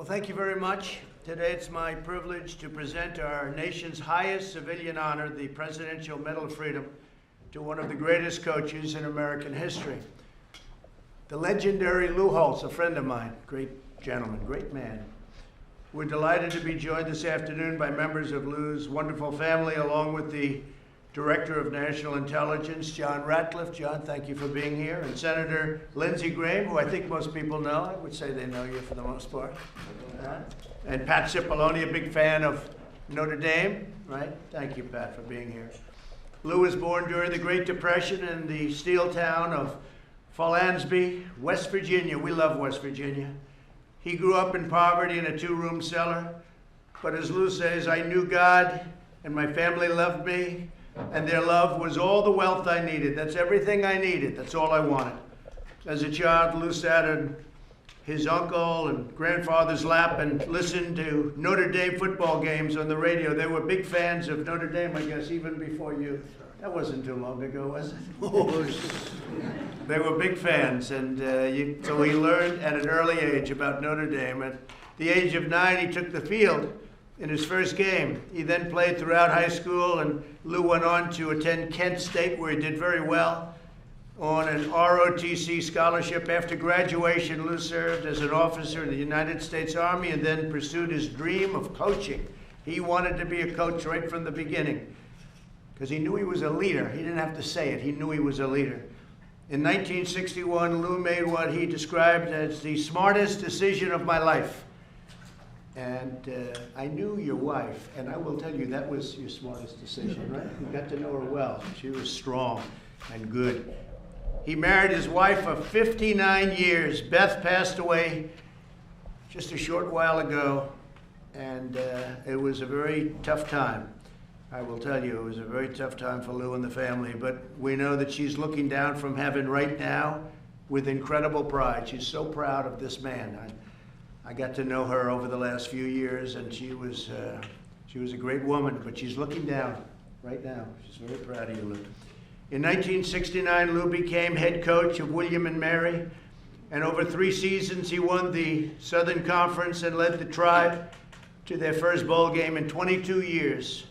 Well, thank you very much. Today it's my privilege to present our nation's highest civilian honor, the Presidential Medal of Freedom, to one of the greatest coaches in American history. The legendary Lou Holtz, a friend of mine, great gentleman, great man. We're delighted to be joined this afternoon by members of Lou's wonderful family, along with the Director of National Intelligence, John Ratcliffe. John, thank you for being here. And Senator Lindsey Graham, who I think most people know. I would say they know you for the most part. And Pat Cipollone, a big fan of Notre Dame, right? Thank you, Pat, for being here. Lou was born during the Great Depression in the steel town of Falansby, West Virginia. We love West Virginia. He grew up in poverty in a two-room cellar. But as Lou says, I knew God and my family loved me, and their love was all the wealth I needed. That's everything I needed. That's all I wanted. As a child, Lou sat in his uncle and grandfather's lap and listened to Notre Dame football games on the radio. They were big fans of Notre Dame, I guess, even before you. That wasn't too long ago, was it? They were big fans, and so he learned at an early age about Notre Dame. At the age of 9, he took the field in his first game. He then played throughout high school, and Lou went on to attend Kent State, where he did very well on an ROTC scholarship. After graduation, Lou served as an officer in the United States Army and then pursued his dream of coaching. He wanted to be a coach right from the beginning because he knew he was a leader. He didn't have to say it. He knew he was a leader. In 1961, Lou made what he described as the smartest decision of my life. And I knew your wife, and I will tell you that was your smartest decision, right? You got to know her well. She was strong and good. He married his wife of 59 years. Beth passed away just a short while ago, and it was a very tough time. I will tell you, it was a very tough time for Lou and the family, but we know that she's looking down from heaven right now with incredible pride. She's so proud of this man. I got to know her over the last few years, and she was a great woman, but she's looking down right now. She's very proud of you, Lou. In 1969, Lou became head coach of William and Mary, and over 3 seasons, he won the Southern Conference and led the Tribe to their first bowl game in 22 years.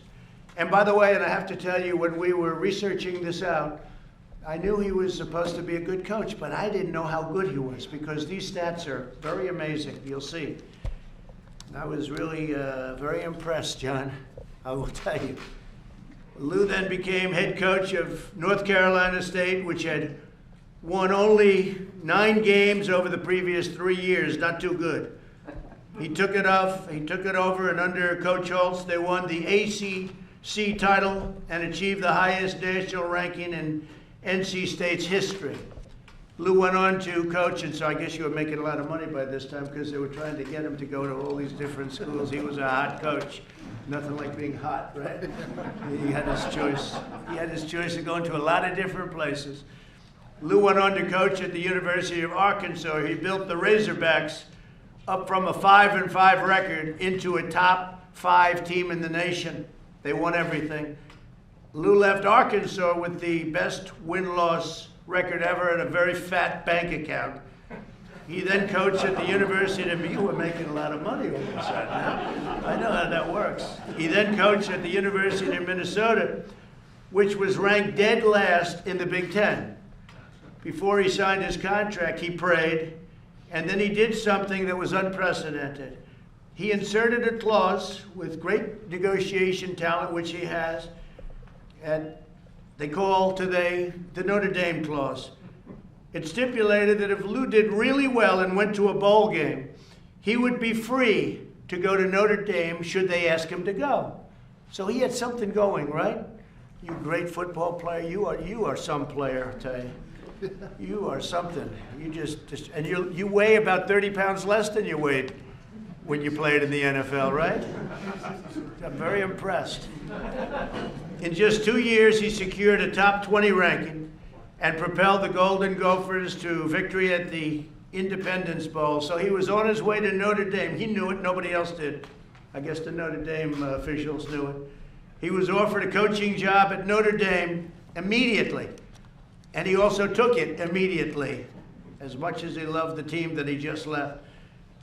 And by the way, and I have to tell you, when we were researching this out, I knew he was supposed to be a good coach, but I didn't know how good he was because these stats are very amazing. You'll see. I was really very impressed, John. I will tell you. Lou then became head coach of North Carolina State, which had won only 9 games over the previous 3 years. Not too good. He took it over, and under Coach Holtz, they won the ACC title and achieved the highest national ranking in NC State's history. Lou went on to coach, and so I guess you were making a lot of money by this time because they were trying to get him to go to all these different schools. He was a hot coach. Nothing like being hot, right? He had his choice. He had his choice of going to a lot of different places. Lou went on to coach at the University of Arkansas. He built the Razorbacks up from a 5-5 record into a top 5 team in the nation. They won everything. Lou left Arkansas with the best win-loss record ever and a very fat bank account. He then coached at the University of You were making a lot of money all of a sudden. Huh? I know how that works. He then coached at the University of Minnesota, which was ranked dead last in the Big Ten. Before he signed his contract, he prayed, and then he did something that was unprecedented. He inserted a clause with great negotiation talent, which he has, and they call today the Notre Dame clause. It stipulated that if Lou did really well and went to a bowl game, he would be free to go to Notre Dame should they ask him to go. So he had something going, right? You great football player, you are some player, I tell you. You are something. And you weigh about 30 pounds less than you weighed when you played in the NFL, right? I'm very impressed. In just 2 years, he secured a top 20 ranking and propelled the Golden Gophers to victory at the Independence Bowl. So he was on his way to Notre Dame. He knew it, nobody else did. I guess the Notre Dame officials knew it. He was offered a coaching job at Notre Dame immediately, and he also took it immediately, as much as he loved the team that he just left.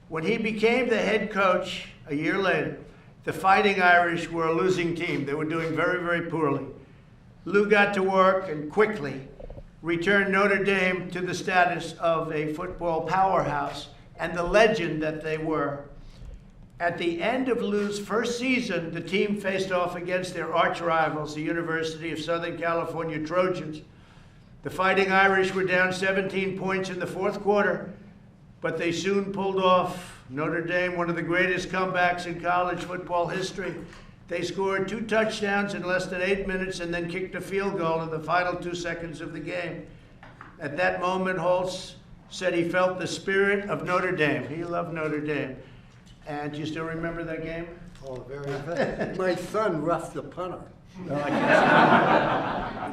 When he became the head coach a year later, the Fighting Irish were a losing team. They were doing very, very poorly. Lou got to work and quickly returned Notre Dame to the status of a football powerhouse and the legend that they were. At the end of Lou's first season, the team faced off against their arch rivals, the University of Southern California Trojans. The Fighting Irish were down 17 points in the fourth quarter, but they soon pulled off Notre Dame, one of the greatest comebacks in college football history. They scored 2 touchdowns in less than 8 minutes and then kicked a field goal in the final 2 seconds of the game. At that moment, Holtz said he felt the spirit of Notre Dame. He loved Notre Dame. And do you still remember that game? Oh, very well. My son roughed the punter.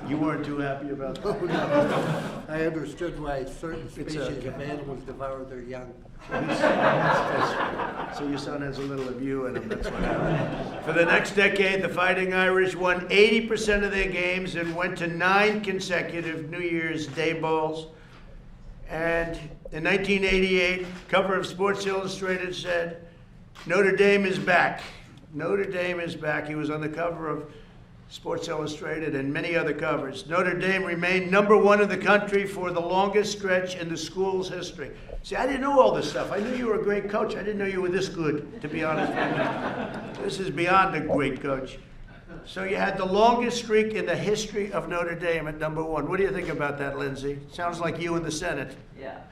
You weren't too happy about that? Oh, no. I understood why certain species of animals devour their young. So your son has a little of you in him, that's what happened. For the next decade, the Fighting Irish won 80% of their games and went to 9 consecutive New Year's Day bowls. And in 1988, cover of Sports Illustrated said, "Notre Dame is back. Notre Dame is back." He was on the cover of Sports Illustrated and many other covers. Notre Dame remained #1 in the country for the longest stretch in the school's history. See, I didn't know all this stuff. I knew you were a great coach. I didn't know you were this good, to be honest with you. This is beyond a great coach. So you had the longest streak in the history of Notre Dame at #1. What do you think about that, Lindsay? Sounds like you in the Senate. Yeah.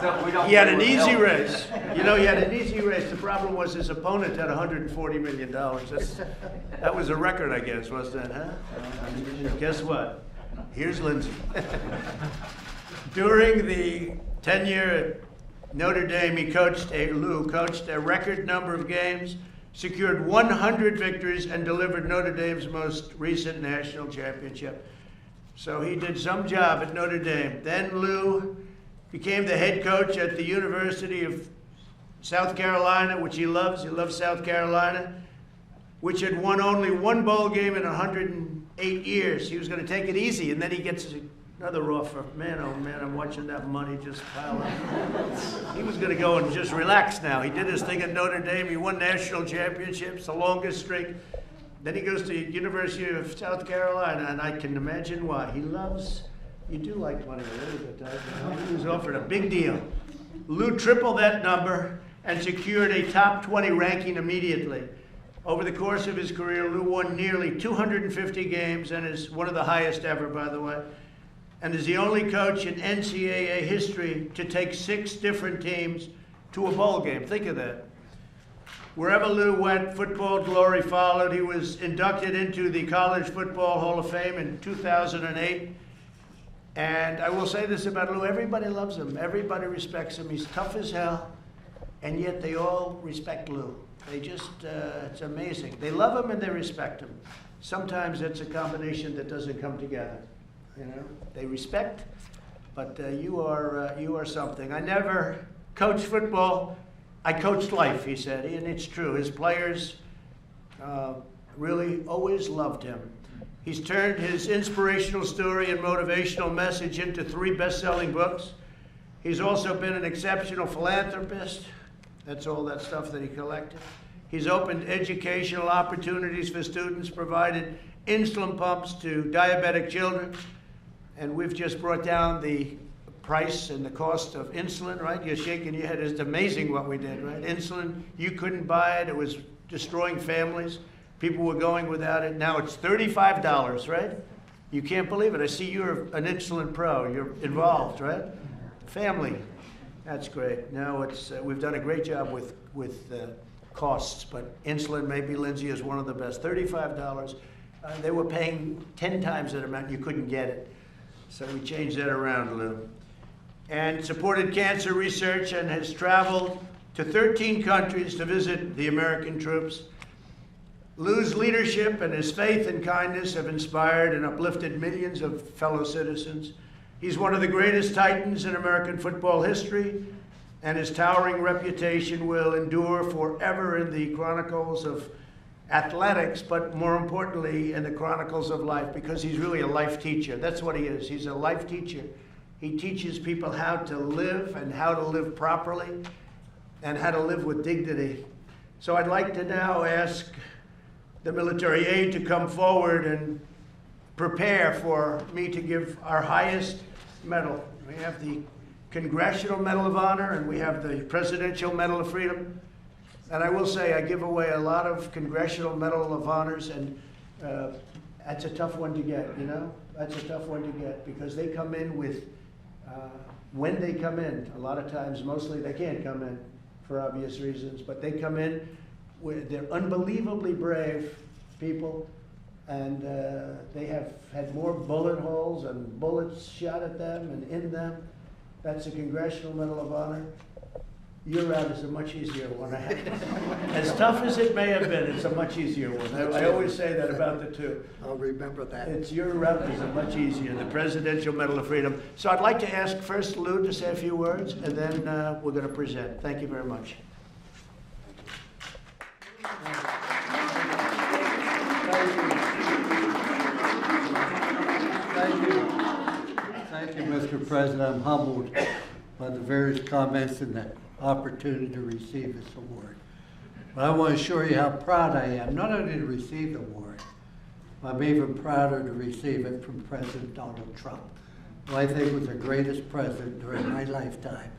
So he had an easy race. You know, he had an easy race. The problem was his opponent had $140 million. That was a record, I guess, wasn't it, huh? Guess what? Here's Lindsay. During the tenure at Notre Dame, Lou coached a record number of games, secured 100 victories, and delivered Notre Dame's most recent national championship. So he did some job at Notre Dame. Then Lou became the head coach at the University of South Carolina, which he loves. He loves South Carolina, which had won only 1 bowl game in 108 years. He was going to take it easy, and then he gets another offer. Man, oh man, I'm watching that money just pile up. He was going to go and just relax now. He did his thing at Notre Dame. He won national championships, the longest streak. Then he goes to University of South Carolina, and I can imagine why. You do like money a little bit, don't you? He was offered a big deal. Lou tripled that number and secured a top 20 ranking immediately. Over the course of his career, Lou won nearly 250 games and is one of the highest ever, by the way, and is the only coach in NCAA history to take 6 different teams to a bowl game. Think of that. Wherever Lou went, football glory followed. He was inducted into the College Football Hall of Fame in 2008. And I will say this about Lou, everybody loves him. Everybody respects him. He's tough as hell, and yet they all respect Lou. They just, it's amazing. They love him and they respect him. Sometimes it's a combination that doesn't come together. You know, they respect, but you are something. I never coached football. I coached life, he said, and it's true. His players really always loved him. He's turned his inspirational story and motivational message into 3 best-selling books. He's also been an exceptional philanthropist. That's all that stuff that he collected. He's opened educational opportunities for students, provided insulin pumps to diabetic children, and we've just brought down the price and the cost of insulin, right? You're shaking your head. It's amazing what we did, right? Insulin, you couldn't buy it. It was destroying families. People were going without it. Now it's $35, right? You can't believe it. I see you're an insulin pro. You're involved, right? Family. That's great. Now we've done a great job with costs, but insulin, maybe Lindsay is one of the best. $35. They were paying 10 times that amount. You couldn't get it. So we changed that around, Lou. And supported cancer research and has traveled to 13 countries to visit the American troops. Lou's leadership and his faith and kindness have inspired and uplifted millions of fellow citizens. He's one of the greatest titans in American football history, and his towering reputation will endure forever in the chronicles of athletics, but more importantly, in the chronicles of life, because he's really a life teacher. That's what he is. He's a life teacher. He teaches people how to live and how to live properly and how to live with dignity. So I'd like to now ask the military aide to come forward and prepare for me to give our highest medal. We have the Congressional Medal of Honor and we have the Presidential Medal of Freedom. And I will say I give away a lot of Congressional Medal of Honors, and that's a tough one to get, you know? That's a tough one to get because they come in with, when they come in, a lot of times, mostly they can't come in for obvious reasons, but they come in with, they're unbelievably brave people, and they have had more bullet holes and bullets shot at them and in them. That's a Congressional Medal of Honor. Your route is a much easier one. As tough as it may have been, it's a much easier one. I always say that about the two. I'll remember that. Your route is a much easier, the Presidential Medal of Freedom. So I'd like to ask first Lou to say a few words, and then we're going to present. Thank you very much. Thank you, Mr. President. I'm humbled by the various comments and the opportunity to receive this award. But I want to show you how proud I am, not only to receive the award, I'm even prouder to receive it from President Donald Trump, who I think was the greatest president during my lifetime,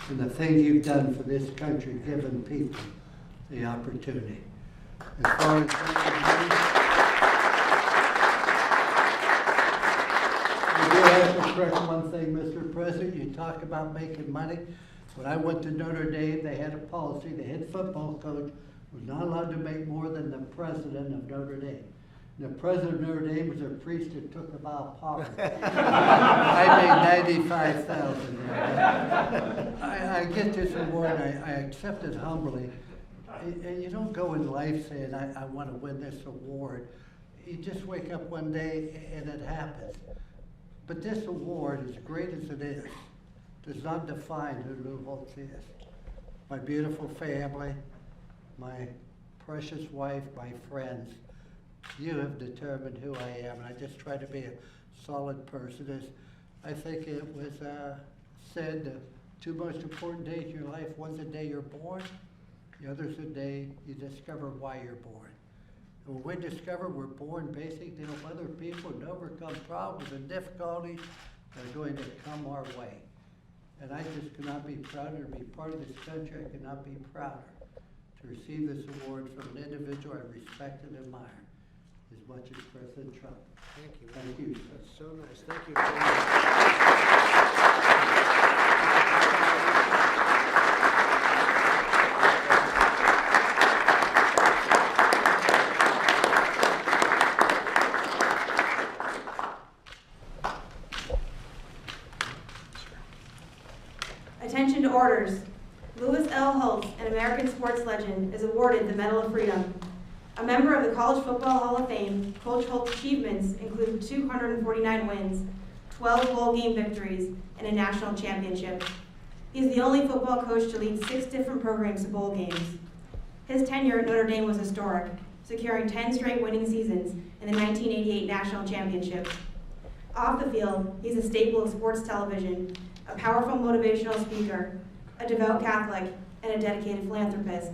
and the things you've done for this country, giving people the opportunity. As far as I do have to correct one thing, Mr. President. You talk about making money. When I went to Notre Dame, they had a policy. The head football coach was not allowed to make more than the president of Notre Dame. The president of Notre Dame was a priest that took a vow of poverty. I made $95,000. I get this award. I accept it humbly. And you don't go in life saying, I want to win this award. You just wake up one day and it happens. But this award, as great as it is, does not define who Lou Holtz is. My beautiful family, my precious wife, my friends, you have determined who I am, and I just try to be a solid person. As I think it was said, the two most important days in your life, one's the day you're born, the other's the day you discover why you're born. And when we discover we're born basically to help other people and overcome problems and difficulties that are going to come our way. And I just cannot be prouder to be part of this country. I cannot be prouder to receive this award from an individual I respect and admire as much as President Trump. Thank you. Thank you, sir. That's so nice. Thank you very much. Attention to orders. Louis L. Holtz, an American sports legend, is awarded the Medal of Freedom. A member of the College Football Hall of Fame, Coach Holtz's achievements include 249 wins, 12 bowl game victories, and a national championship. He is the only football coach to lead 6 different programs to bowl games. His tenure at Notre Dame was historic, securing 10 straight winning seasons and the 1988 national championship. Off the field, he's a staple of sports television, a powerful motivational speaker, a devout Catholic, and a dedicated philanthropist.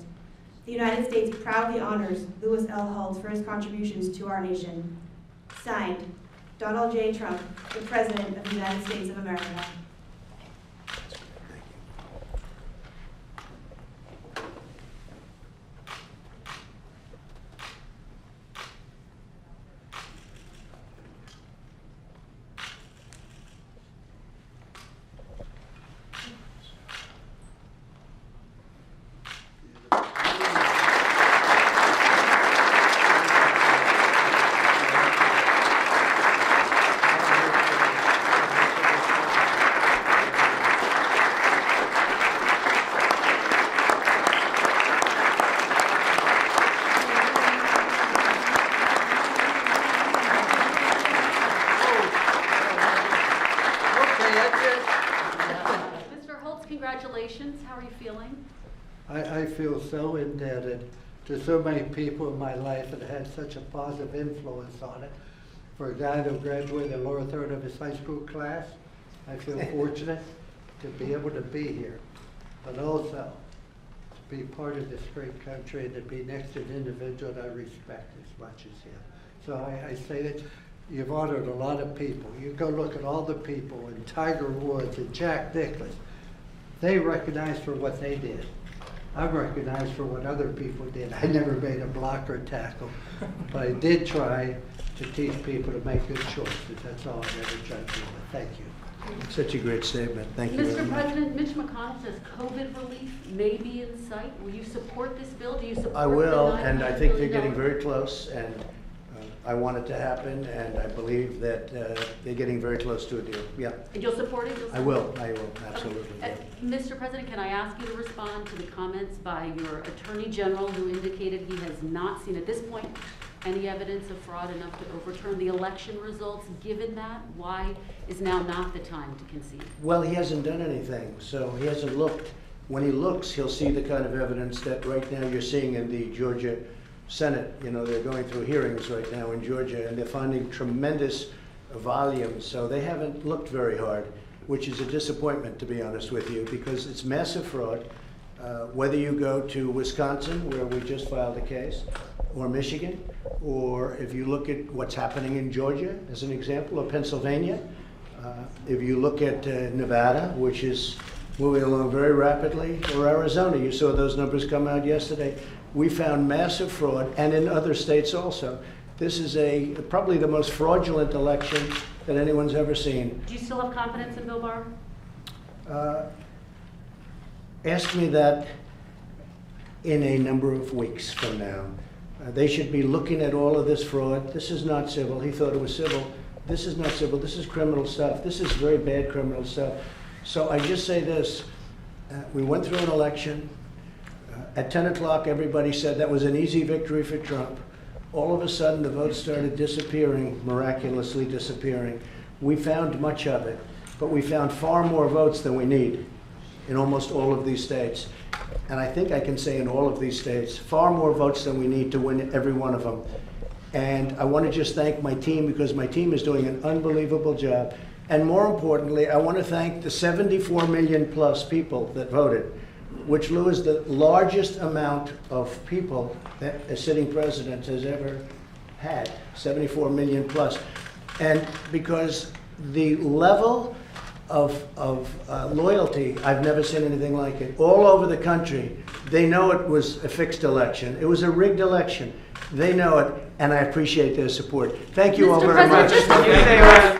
The United States proudly honors Louis L. Holtz for his contributions to our nation. Signed, Donald J. Trump, the President of the United States of America. Congratulations. How are you feeling? I feel so indebted to so many people in my life that had such a positive influence on it. For a guy who graduated in the lower third of his high school class, I feel fortunate to be able to be here, but also to be part of this great country and to be next to an individual that I respect as much as him. So I say that you've honored a lot of people. You go look at all the people, and Tiger Woods and Jack Nicklaus. They recognized for what they did. I'm recognized for what other people did. I never made a block or tackle, but I did try to teach people to make good choices. That's all I've ever tried to do. Thank you. Such a great statement. Thank you very Mr. much. President, Mitch McConnell says COVID relief may be in sight. Will you support this bill? Do you support I will, the and I $900 think they're getting billion? very close, and I want it to happen, and I believe that they're getting very close to a deal. Yeah, And you'll support it? I will, absolutely. Okay. Mr. President, can I ask you to respond to the comments by your Attorney General who indicated he has not seen at this point any evidence of fraud enough to overturn the election results? Given that, why is now not the time to concede? Well, he hasn't done anything, so he hasn't looked. When he looks, he'll see the kind of evidence that right now you're seeing in the Georgia Senate. You know, they're going through hearings right now in Georgia, and they're finding tremendous volumes, so they haven't looked very hard, which is a disappointment, to be honest with you, because it's massive fraud. Whether you go to Wisconsin, where we just filed a case, or Michigan, or if you look at what's happening in Georgia, as an example, or Pennsylvania, if you look at Nevada, which is moving along very rapidly, or Arizona, you saw those numbers come out yesterday, we found massive fraud, and in other states also. This is probably the most fraudulent election that anyone's ever seen. Do you still have confidence in Bill Barr? Ask me that in a number of weeks from now. They should be looking at all of this fraud. This is not civil. He thought it was civil. This is not civil. This is criminal stuff. This is very bad criminal stuff. So I just say this. We went through an election. At 10 o'clock, everybody said that was an easy victory for Trump. All of a sudden, the votes started disappearing, miraculously disappearing. We found much of it, but we found far more votes than we need in almost all of these states. And I think I can say in all of these states, far more votes than we need to win every one of them. And I want to just thank my team, because my team is doing an unbelievable job. And more importantly, I want to thank the 74 million plus people that voted, which, Lou, is the largest amount of people that a sitting president has ever had, 74 million plus. And because the level of loyalty, I've never seen anything like it. All over the country, they know it was a fixed election. It was a rigged election. They know it, and I appreciate their support. Thank you all Mr. very President, much. just-